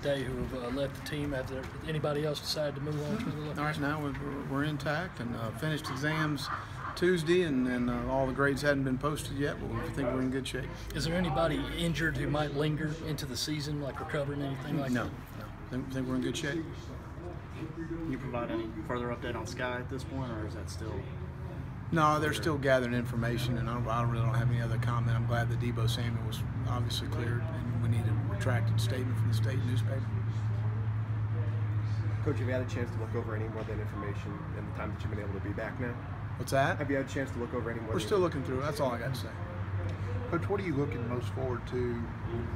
Day who have left the team after anybody else decided to move on to the left? All right, now we're intact and finished exams Tuesday, and all the grades hadn't been posted yet, but we think we're in good shape. Is there anybody injured who might linger into the season, like recovering anything like that? No. Think we're in good shape. Can you provide any further update on Sky at this point, or is that still? No, they're still gathering information, and I really don't have any other comment. I'm glad that Debo Samuel was obviously cleared, and we need a retracted statement from the state newspaper. Coach, have you had a chance to look over any more of that information in the time that you've been able to be back now? What's that? Have you had a chance to look over any more? We're still looking through. That's all I got to say. Coach, what are you looking most forward to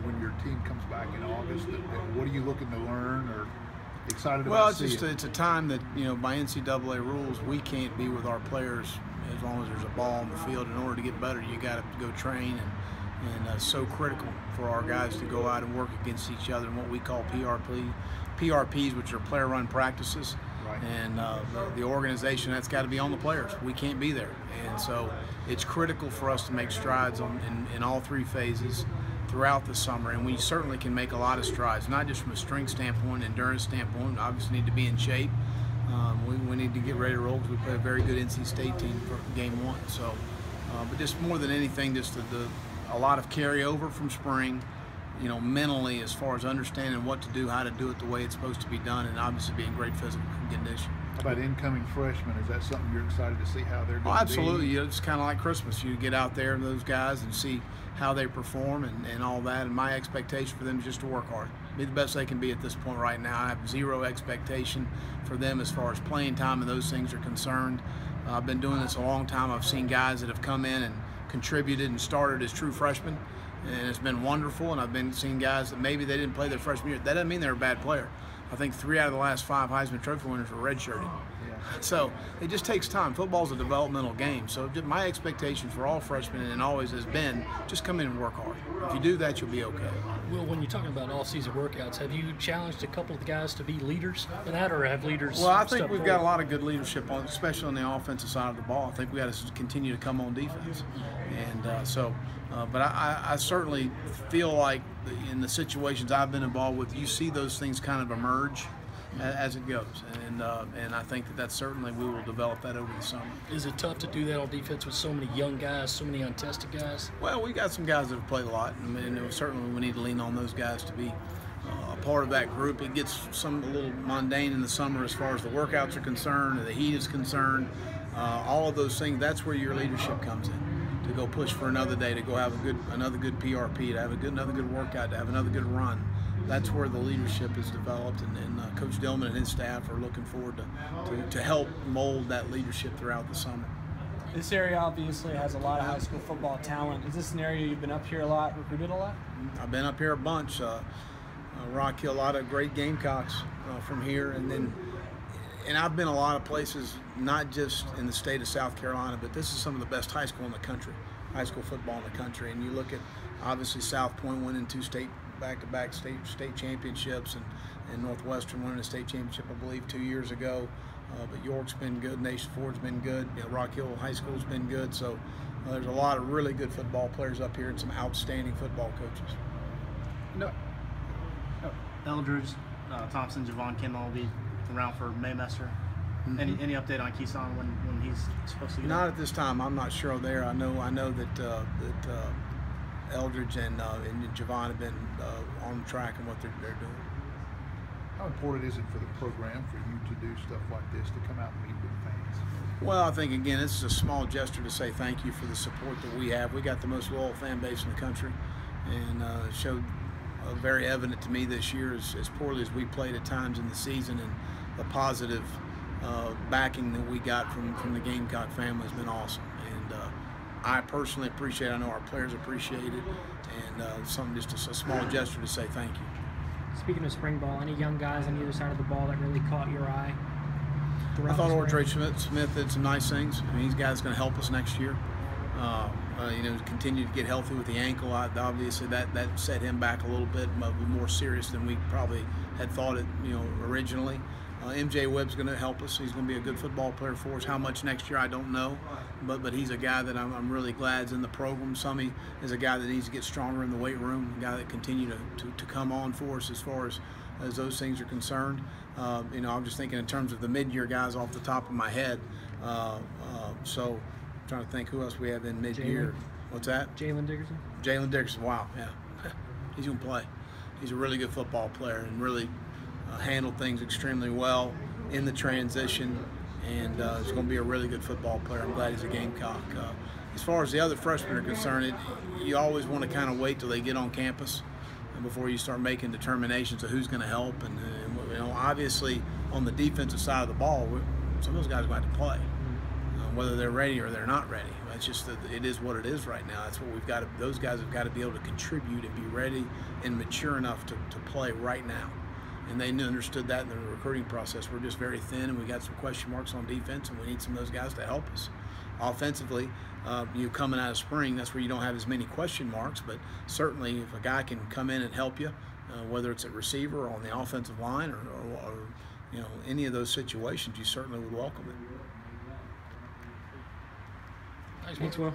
when your team comes back in August? What are you looking to learn or excited about? Well, it's a time that, by NCAA rules, we can't be with our players as long as there's a ball on the field. In order to get better, you got to go train, and so critical for our guys to go out and work against each other in what we call PRPs, which are player-run practices. Right. And the organization, that's got to be on the players. We can't be there, and so it's critical for us to make strides in all three phases throughout the summer, and we certainly can make a lot of strides, not just from a strength standpoint, endurance standpoint. Obviously need to be in shape. We need to get ready to roll because we play a very good NC State team for game one. So, but just more than anything, just a lot of carryover from spring, mentally, as far as understanding what to do, how to do it the way it's supposed to be done, and obviously being great physical condition. How about incoming freshmen? Is that something you're excited to see how they're going to be? Absolutely. Be? It's kind of like Christmas. You get out there and those guys and see how they perform and all that. And my expectation for them is just to work hard, be the best they can be at this point right now. I have zero expectation for them as far as playing time and those things are concerned. I've been doing this a long time. I've seen guys that have come in and contributed and started as true freshmen, and it's been wonderful. And I've been seeing guys that maybe they didn't play their freshman year. That doesn't mean they're a bad player. I think 3 out of the last 5 Heisman Trophy winners were redshirted. So it just takes time. Football's a developmental game. So my expectation for all freshmen, and always has been, just come in and work hard. If you do that, you'll be okay. Well, when you're talking about off-season workouts, have you challenged a couple of the guys to be leaders in that, or have leaders? Well, I think we've got a lot of good leadership, especially on the offensive side of the ball. I think we got to continue to come on defense. And but I certainly feel like in the situations I've been involved with, you see those things kind of emerge as it goes, and I think that's certainly, we will develop that over the summer. Is it tough to do that on defense with so many young guys, so many untested guys? Well, we got some guys that have played a lot, and certainly we need to lean on those guys to be a part of that group. It gets a little mundane in the summer as far as the workouts are concerned, and the heat is concerned. All of those things, that's where your leadership comes in, to go push for another day, to go have another good PRP, to have another good workout, to have another good run. That's where the leadership is developed, and Coach Dillman and his staff are looking forward to help mold that leadership throughout the summer. This area obviously has a lot of high school football talent. Is this an area you've been up here a lot, recruited a lot? I've been up here a bunch. Rock Hill, a lot of great Gamecocks from here, and I've been a lot of places, not just in the state of South Carolina, but this is some of the best high school in the country, high school football in the country. And you look at, obviously, South Point winning 2 back-to-back state championships, and Northwestern winning a state championship, I believe, 2 years ago. But York's been good, Nation Ford's been good, Rock Hill High School's been good. So there's a lot of really good football players up here and some outstanding football coaches. Eldridge, Thompson, Javon Kimmel will be around for Maymester. Mm-hmm. Any update on Keeson when he's supposed to get Not at this time. I'm not sure there. I know that Eldridge and Javon have been on track in what they're doing. How important is it for the program for you to do stuff like this, to come out and meet with fans? Well, I think, again, this is a small gesture to say thank you for the support that we have. We got the most loyal fan base in the country, and it showed very evident to me this year, as poorly as we played at times in the season, and the positive backing that we got from the Gamecock family has been awesome. And I personally appreciate it. I know our players appreciate it, and something, just a small gesture to say thank you. Speaking of spring ball, any young guys on either side of the ball that really caught your eye? I thought Ordre Smith did some nice things. I mean, he's a guy that's going to help us next year. Continue to get healthy with the ankle. Obviously, that set him back a little bit, more serious than we probably had thought it, originally. MJ Webb's going to help us. He's going to be a good football player for us. How much next year, I don't know, but he's a guy that I'm really glad is in the program. Summy is a guy that needs to get stronger in the weight room, a guy that continue to come on for us as far as as those things are concerned. You know, I'm just thinking in terms of the mid-year guys off the top of my head. So I'm trying to think who else we have in mid-year. What's that? Jalen Dickerson. Jalen Dickerson. Wow, yeah, he's gonna play. He's a really good football player and really handled things extremely well in the transition, and he's going to be a really good football player. I'm glad he's a Gamecock. As far as the other freshmen are concerned, you always want to kind of wait till they get on campus before you start making determinations of who's going to help. And you know, obviously on the defensive side of the ball, some of those guys are going to have to play, whether they're ready or they're not ready. It's just that it is what it is right now. That's what we've got to. Those guys have got to be able to contribute and be ready and mature enough to play right now. And they understood that in the recruiting process. We're just very thin, and we got some question marks on defense, and we need some of those guys to help us. Offensively, you coming out of spring, that's where you don't have as many question marks. But certainly, if a guy can come in and help you, whether it's at receiver or on the offensive line or you know, any of those situations, you certainly would welcome it. Thanks, Will.